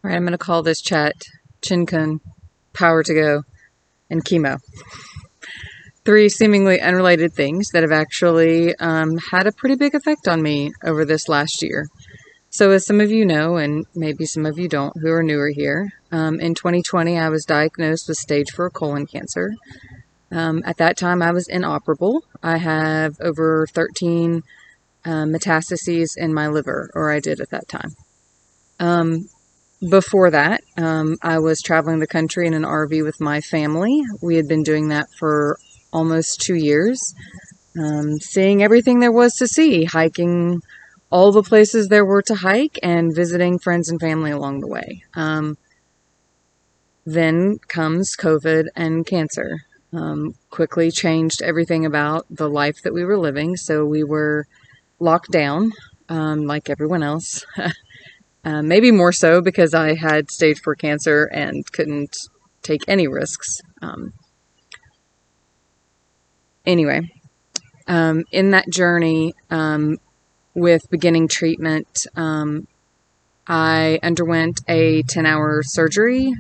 All right, I'm going to call this chat Chen Kun, Power to Go, and Chemo. Three seemingly unrelated things that have actually had a pretty big effect on me over this last year. So as some of you know, and maybe some of you don't who are newer here, in 2020 I was diagnosed with stage 4 colon cancer. At that time I was inoperable. I have over 13 metastases in my liver, or I did at that time. Before that, I was traveling the country in an RV with my family. We had been doing that for almost 2 years, seeing everything there was to see, hiking all the places there were to hike, and visiting friends and family along the way. Then comes COVID and cancer. Quickly changed everything about the life that we were living, so we were locked down, like everyone else. Maybe more so because I had stage 4 cancer and couldn't take any risks. Anyway, in that journey with beginning treatment, I underwent a 10-hour surgery,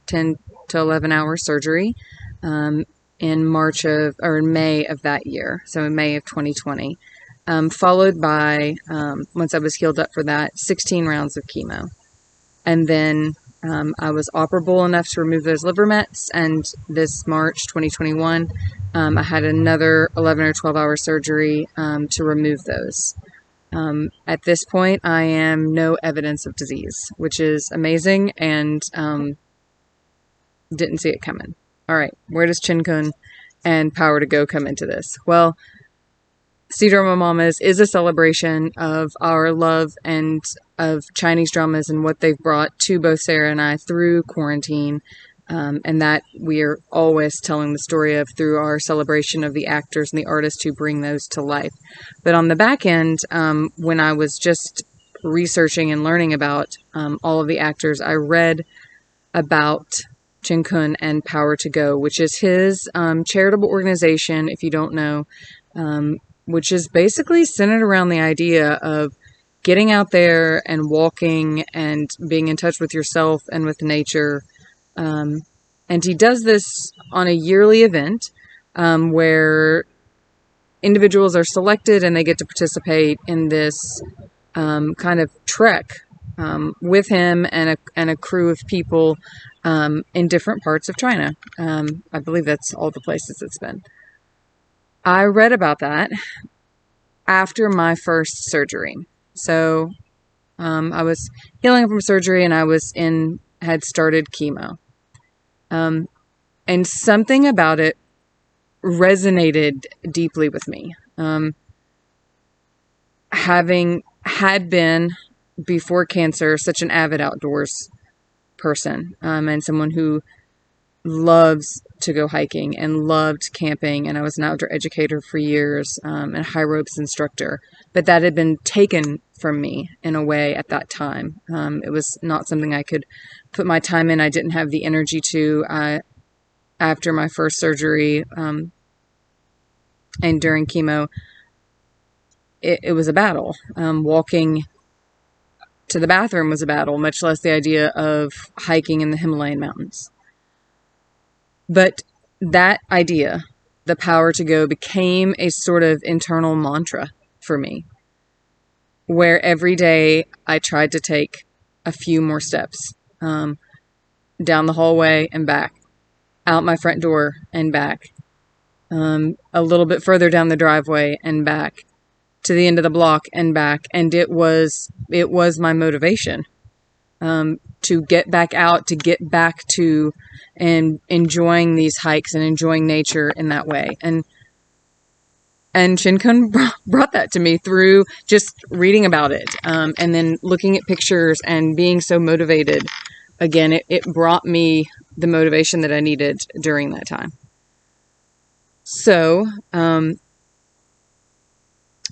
10 to 11-hour surgery, in May of that year, so in May of 2020. Followed by, once I was healed up for that, 16 rounds of chemo. And then I was operable enough to remove those liver mets, and this March 2021, I had another 11 or 12-hour surgery to remove those. At this point, I am no evidence of disease, which is amazing, and didn't see it coming. All right, where does Chen Kun and Power to Go come into this? Well, C-Drama Mamas is a celebration of our love and of Chinese dramas and what they've brought to both Sarah and I through quarantine, and that we are always telling the story of through our celebration of the actors and the artists who bring those to life. But on the back end, when I was just researching and learning about all of the actors, I read about Chen Kun and Power to Go, which is his charitable organization, if you don't know, which is basically centered around the idea of getting out there and walking and being in touch with yourself and with nature. And he does this on a yearly event where individuals are selected and they get to participate in this kind of trek with him and a crew of people in different parts of China. I believe that's all the places it's been. I read about that after my first surgery. So I was healing from surgery and I had started chemo. And something about it resonated deeply with me. Having had been, before cancer, such an avid outdoors person, and someone who loves to go hiking and loved camping, and I was an outdoor educator for years, and a high ropes instructor, but that had been taken from me in a way at that time. It was not something I could put my time in. I didn't have the energy to. After my first surgery and during chemo, it was a battle. Walking to the bathroom was a battle, much less the idea of hiking in the Himalayan mountains. But that idea, the power to go, became a sort of internal mantra for me, where every day I tried to take a few more steps, down the hallway and back, out my front door and back, a little bit further down the driveway and back, to the end of the block and back. And it was my motivation to get back out, to get back to and enjoying these hikes and enjoying nature in that way. And Chen Kun brought that to me through just reading about it, and then looking at pictures and being so motivated. Again, it brought me the motivation that I needed during that time. So,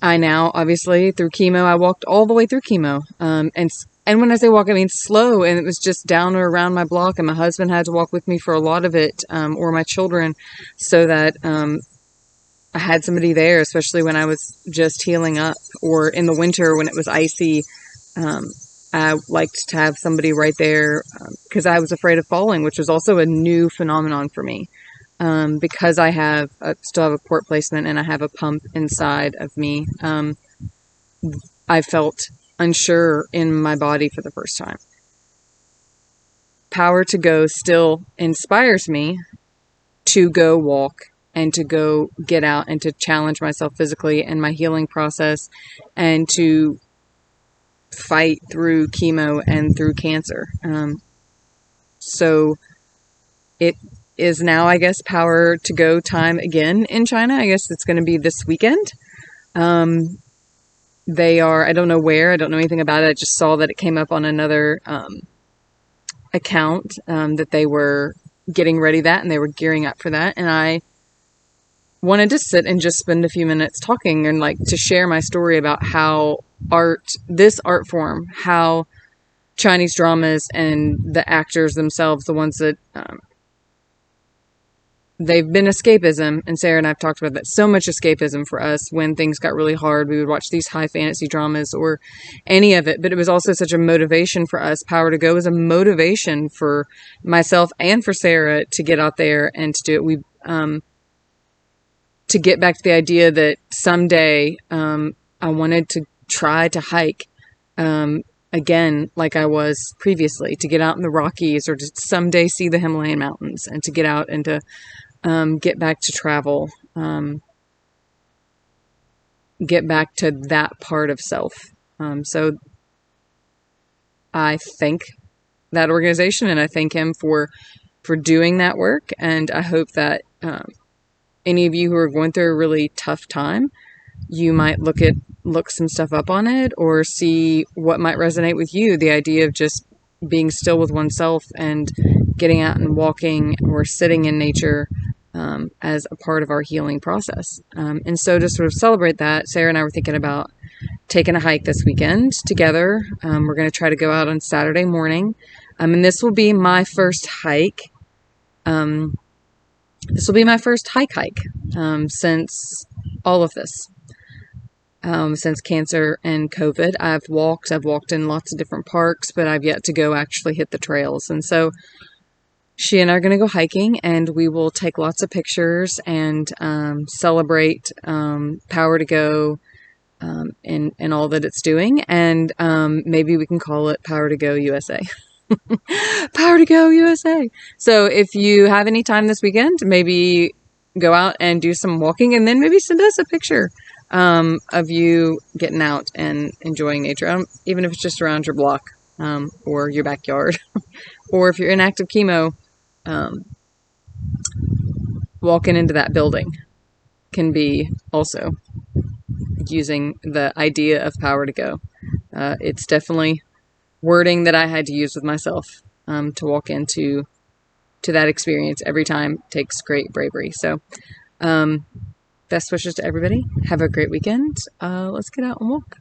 I now, obviously, through chemo, I walked all the way through chemo, and when I say walk, I mean slow, and it was just down or around my block, and my husband had to walk with me for a lot of it, or my children, so that I had somebody there, especially when I was just healing up, or in the winter when it was icy. I liked to have somebody right there because I was afraid of falling, which was also a new phenomenon for me. Because I still have a port placement and I have a pump inside of me. I felt unsure in my body for the first time. Power to Go still inspires me to go walk and to go get out and to challenge myself physically in my healing process and to fight through chemo and through cancer. So it is now, I guess, Power to Go time again in China. I guess it's going to be this weekend. I don't know where, I don't know anything about it. I just saw that it came up on another account that they were getting ready and they were gearing up for that. And I wanted to sit and just spend a few minutes talking and like to share my story about how this art form, how Chinese dramas and the actors themselves, the ones that they've been escapism, and Sarah and I've talked about that. So much escapism for us when things got really hard. We would watch these high fantasy dramas or any of it, but it was also such a motivation for us. Power to Go was a motivation for myself and for Sarah to get out there and to do it. We to get back to the idea that someday I wanted to try to hike again like I was previously, to get out in the Rockies or to someday see the Himalayan mountains and to get out and to get back to travel, get back to that part of self. So I thank that organization and I thank him for doing that work. And I hope that any of you who are going through a really tough time, you might look some stuff up on it or see what might resonate with you. The idea of just being still with oneself and getting out and walking or sitting in nature as a part of our healing process. And so to sort of celebrate that, Sarah and I were thinking about taking a hike this weekend together. We're going to try to go out on Saturday morning. And this will be my first hike. This will be my first hike since all of this. Since cancer and COVID, I've walked in lots of different parks, but I've yet to go actually hit the trails. And so she and I are going to go hiking and we will take lots of pictures and celebrate Power to Go and all that it's doing. And maybe we can call it Power to Go USA. Power to Go USA. So if you have any time this weekend, maybe go out and do some walking and then maybe send us a picture of you getting out and enjoying nature, even if it's just around your block or your backyard. Or if you're in active chemo, walking into that building can be also using the idea of Power to Go. It's definitely wording that I had to use with myself to walk into that experience every time takes great bravery. So best wishes to everybody. Have a great weekend. Let's get out and walk.